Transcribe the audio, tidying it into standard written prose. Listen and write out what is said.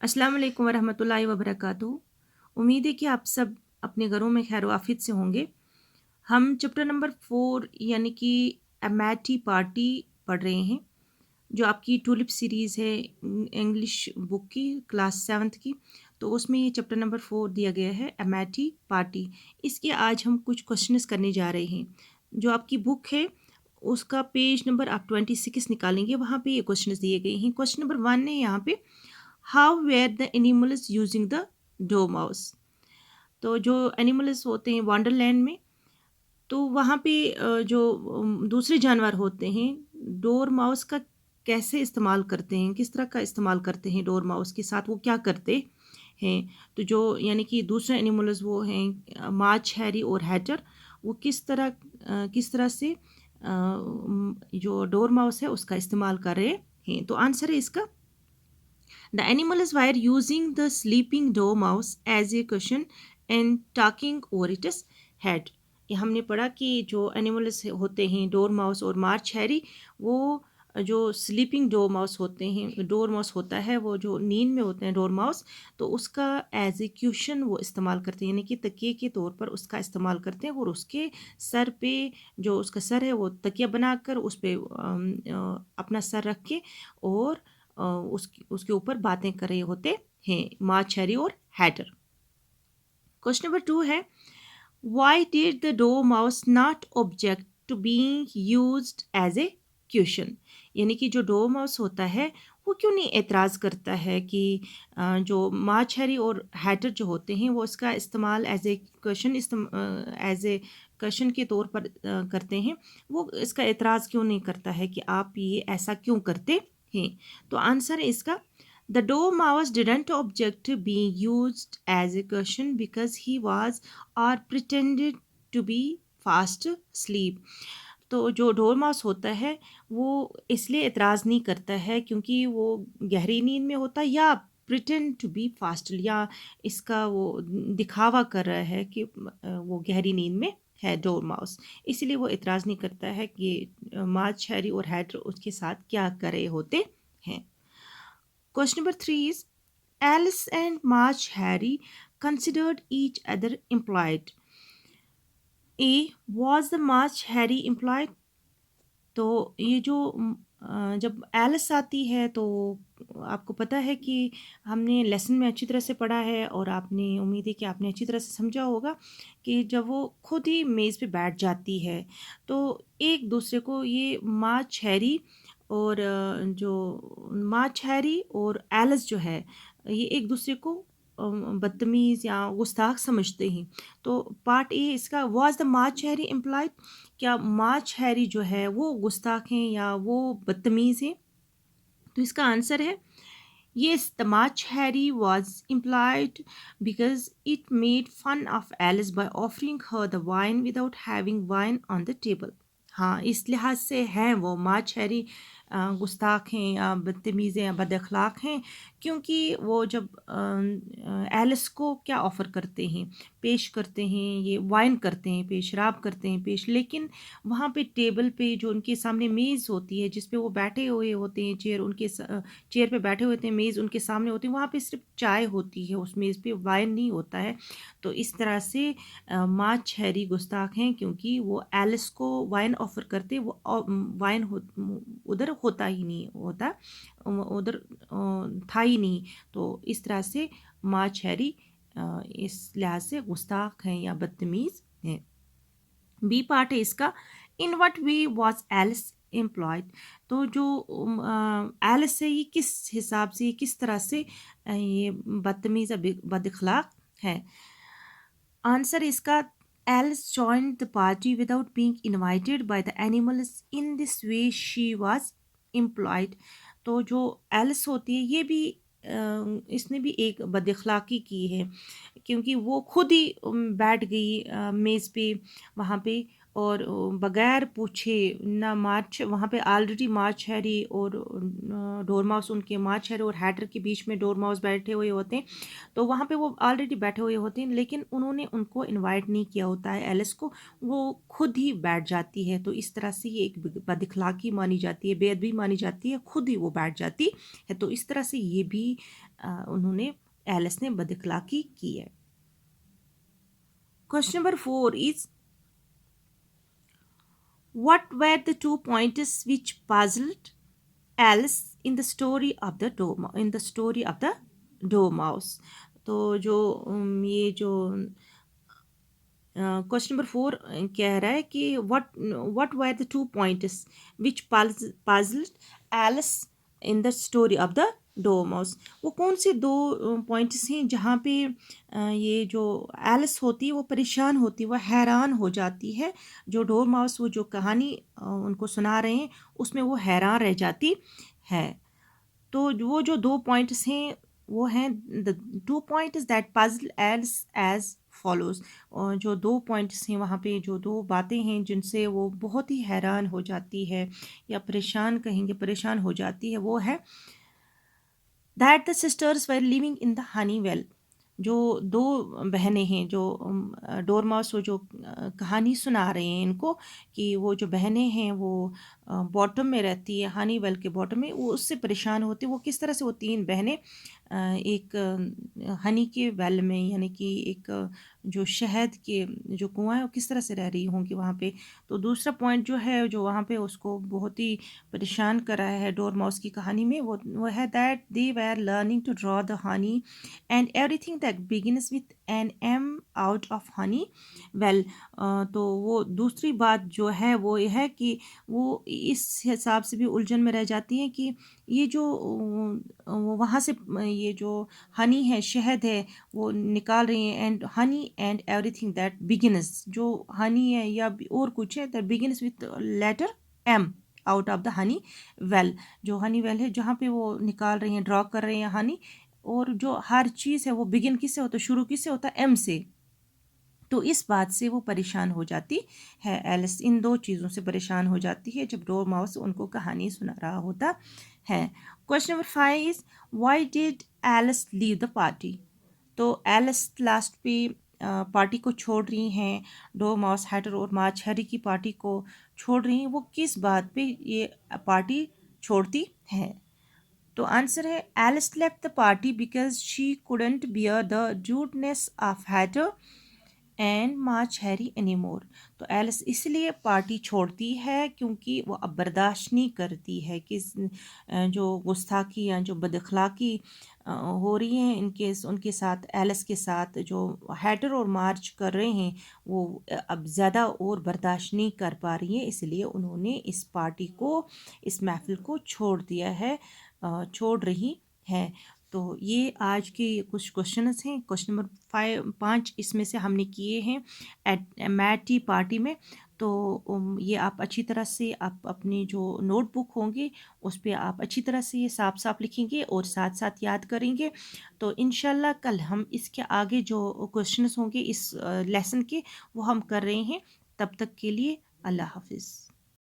अस्सलाम वालेकुम वरहमतुल्लाहि वबरकातुहू। उम्मीद है कि आप सब अपने घरों में खैर आफियत से होंगे। हम चैप्टर नंबर 4 यानी कि अमेटी पार्टी पढ़ रहे हैं, जो आपकी टुलिप सीरीज़ है इंग्लिश बुक की क्लास 7th की। तो उसमें ये चैप्टर नंबर 4 दिया गया है अमेटी पार्टी। इसके आज हम कुछ क्वेश्चंस करने जा रहे हैं। जो आपकी बुक है उसका पेज नंबर आप 26 निकालेंगे, वहाँ पे ये क्वेश्चंस दिए गए हैं। क्वेश्चन नंबर 1 है यहाँ पे, how were the animals using the dormouse. तो जो एनिमल्स होते हैं वंडरलैंड में, तो वहाँ पे जो दूसरे जानवर होते हैं डोर माउस का कैसे इस्तेमाल करते हैं, किस तरह का इस्तेमाल करते हैं डोर माउस के साथ, वो क्या करते हैं। तो जो यानी कि दूसरे एनिमल्स वो हैं मार्च, हैरी और हैटर, वो किस तरह से जो डोर माउस है उसका इस्तेमाल कर रहे हैं। तो आंसर है इसका, the animals were using the sleeping dormouse as a cushion and talking over its head. ये हमने पढ़ा कि जो एनिमल्स होते हैं डोर माउस और मार्च हैरी, वो जो स्लीपिंग डोर माउस होते हैं, डोर माउस होता है वो जो नींद में होते हैं डोर माउस, तो उसका एज ए क्यूशन वो इस्तेमाल करते हैं, यानी कि तकिए के तौर पर उसका इस्तेमाल करते हैं। और उसके सर पे, जो उसका सर है वो तकिया बनाकर उस पर अपना सर रख के और उसके ऊपर बातें कर रहे होते हैं मार्च, हैरी और हैटर। क्वेश्चन नंबर 2 है, why did the dormouse not object to being used as a question. यानी कि जो डो माउस होता है वो क्यों नहीं एतराज़ करता है कि जो मार्च, हैरी और हैटर जो होते हैं वो इसका इस्तेमाल as a question as a question के तौर पर करते हैं। वो इसका एतराज़ क्यों नहीं करता है कि आप ये ऐसा क्यों करते हैं। तो आंसर है इसका, the Dormouse didn't object to being used as a cushion because he was or pretended to be fast asleep। तो जो डोरमाउस होता है वो इसलिए एतराज़ नहीं करता है क्योंकि वो गहरी नींद में होता है, या प्रिटेंड टू बी फास्ट, या इसका वो दिखावा कर रहा है कि वो गहरी नींद में है डोरमाउस। इसलिए वो एतराज़ नहीं करता है कि मार्च, हैरी और हैटर उसके साथ क्या कर रहे होते हैं। Question number 3 is, Alice and March Harry considered each other implied. A. Was the March Harry implied? तो ये जो जब एलिस आती है तो आपको पता है कि हमने लेसन में अच्छी तरह से पढ़ा है और आपने, उम्मीद है कि आपने अच्छी तरह से समझा होगा कि जब वो खुद ही मेज़ पे बैठ जाती है तो एक दूसरे को ये मार्च, हैरी और मार्च, हैरी और एलिस जो है ये एक दूसरे को बदतमीज़ या गुस्ताख समझते हैं। तो पार्ट ए इसका, was the March Harry implied, क्या मार्च हैरी जो है वो गुस्ताख हैं या वो बदतमीज़ हैं। तो इसका आंसर है, yes, the March Harry was implied because it made fun of Alice by offering her the wine without having wine on the table। हाँ, इस लिहाज से हैं वो मार्च हैरी गुस्ताख हैं या बदतमीज़ हैं या बदअखलाक हैं, क्योंकि वो जब एलिस को क्या ऑफ़र करते हैं, पेश करते हैं, ये वाइन करते हैं पेश, शराब करते हैं पेश, लेकिन वहाँ पे टेबल पे जो उनके सामने मेज़ होती है जिस पे वो बैठे हुए होते हैं, चेयर पे बैठे हुए होते हैं, मेज़ उनके सामने होती है, वहाँ पे सिर्फ़ चाय होती है, उस मेज़ पे वाइन नहीं होता है। तो इस तरह से मार्च हैरी गुस्ताख हैं क्योंकि वो एलिस को वाइन ऑफ़र करते, वो वाइन उधर होता ही नहीं होता, उधर था ही नहीं। तो इस तरह से मार्च हैरी इस लिहाज से गुस्ताख हैं या बदतमीज़ हैं। बी पार्ट है इसका, in what way was Alice employed. तो जो एलिस है ये किस हिसाब से, किस तरह से ये बदतमीज़ या बदअखलाक है। आंसर इसका, Alice joined the party without being invited by the animals, in this way she was employed। तो जो एलिस होती है ये भी इसने भी एक बदअखलाकी की है क्योंकि वो खुद ही बैठ गई मेज़ पे, वहाँ पे और बगैर पूछे ना मार्च वहाँ पे ऑलरेडी मार्च हैरी और डोरमाउस उनके मार्च हैरी और हैटर के बीच में डोरमाउस बैठे हुए होते हैं। तो वहाँ पे वो ऑलरेडी बैठे हुए होते हैं, लेकिन उन्होंने उनको इनवाइट नहीं किया होता है एलिस को, वो खुद ही बैठ जाती है। तो इस तरह से ये एक बदअखलाकी मानी जाती है, बेअदबी मानी जाती है, खुद ही वो बैठ जाती है। तो इस तरह से ये भी उन्होंने एलिस ने बदअखलाकी की है। Question number 4 is what were the two pointers which puzzled Alice in the story of the Dormouse? तो जो ये जो क्वेश्चन नंबर 4 कह रहा है कि what were the two pointers which puzzled Alice in the story of the dormouse? वो कौन से दो पॉइंट्स हैं जहाँ पे ये जो एलिस होती है वो परेशान होती है, वो हैरान हो जाती है। जो डोरमाउस वो जो कहानी उनको सुना रहे हैं उसमें वो हैरान रह जाती है। तो वो जो दो पॉइंट्स हैं वो हैं the two points that puzzle else as follows. और जो दो पॉइंट्स हैं वहाँ पे जो दो बातें हैं जिनसे वो बहुत ही हैरान हो जाती है या परेशान कहेंगे, परेशान हो जाती है, वो है that the sisters were living in the honey well. जो दो बहनें हैं जो डोरमाउस वो जो कहानी सुना रहे हैं इनको कि वो जो बहनें हैं वो बॉटम में रहती है, हनी वेल के बॉटम में, वो उससे परेशान होती है। वो किस तरह से वो तीन बहनें एक हनी के वेल में यानी कि एक जो शहद के जो कुआं है वो किस तरह से रह रही होंगी वहाँ पे। तो दूसरा पॉइंट जो है जो वहाँ पे उसको बहुत ही परेशान कर रहा है डोरमाउस की कहानी में वो है that they were learning to draw the honey and everything that begins with an M out of honey well. तो वो दूसरी बात जो है वो ये है कि वो इस हिसाब से भी उलझन में रह जाती हैं कि ये जो वहाँ से ये जो हनी है, शहद है, वो निकाल रही हैं and honey and everything that begins, जो हनी है या और कुछ है that begins with letter M out of the honey well. जो हनी वेल है जहाँ पे वो निकाल रही हैं, ड्रॉ कर रही हैं हनी, और जो हर चीज़ है वो बिगिन किससे होता है, शुरू किससे होता है, एम से। तो इस बात से वो परेशान हो जाती है एलिस, इन दो चीज़ों से परेशान हो जाती है जब डोरमाउस उनको कहानी सुना रहा होता है। Question number 5 is why did Alice leave the party? तो एलिस लास्ट पे पार्टी को छोड़ रही हैं, डोरमाउस, हैटर और मार्च हैरी की पार्टी को छोड़ रही हैं। वो किस बात पे ये पार्टी छोड़ती है? तो आंसर है Alice left the party because she couldn't bear the rudeness of Hatter and March Hare anymore. तो एलिस इसलिए पार्टी छोड़ती है क्योंकि वो अब बर्दाश्त नहीं करती है कि जो गुस्ताखी या जो बदअखलाकी हो रही है इनके उनके साथ, एलिस के साथ जो हैटर और मार्च कर रहे हैं वो अब ज़्यादा और बर्दाश्त नहीं कर पा रही है, इसलिए उन्होंने इस पार्टी को, इस महफिल को छोड़ दिया है, छोड़ रही है। तो ये आज के कुछ क्वेश्चंस हैं। क्वेश्चन नंबर 5 इसमें से हमने किए हैं एट मैटी पार्टी में। तो ये आप अच्छी तरह से आप अपनी जो नोटबुक होंगी उस पर आप अच्छी तरह से ये साफ साफ लिखेंगे और साथ साथ याद करेंगे। तो इंशाल्लाह कल हम इसके आगे जो क्वेश्चंस होंगे इस लेसन के वो हम कर रहे हैं। तब तक के लिए अल्लाह हाफिज़।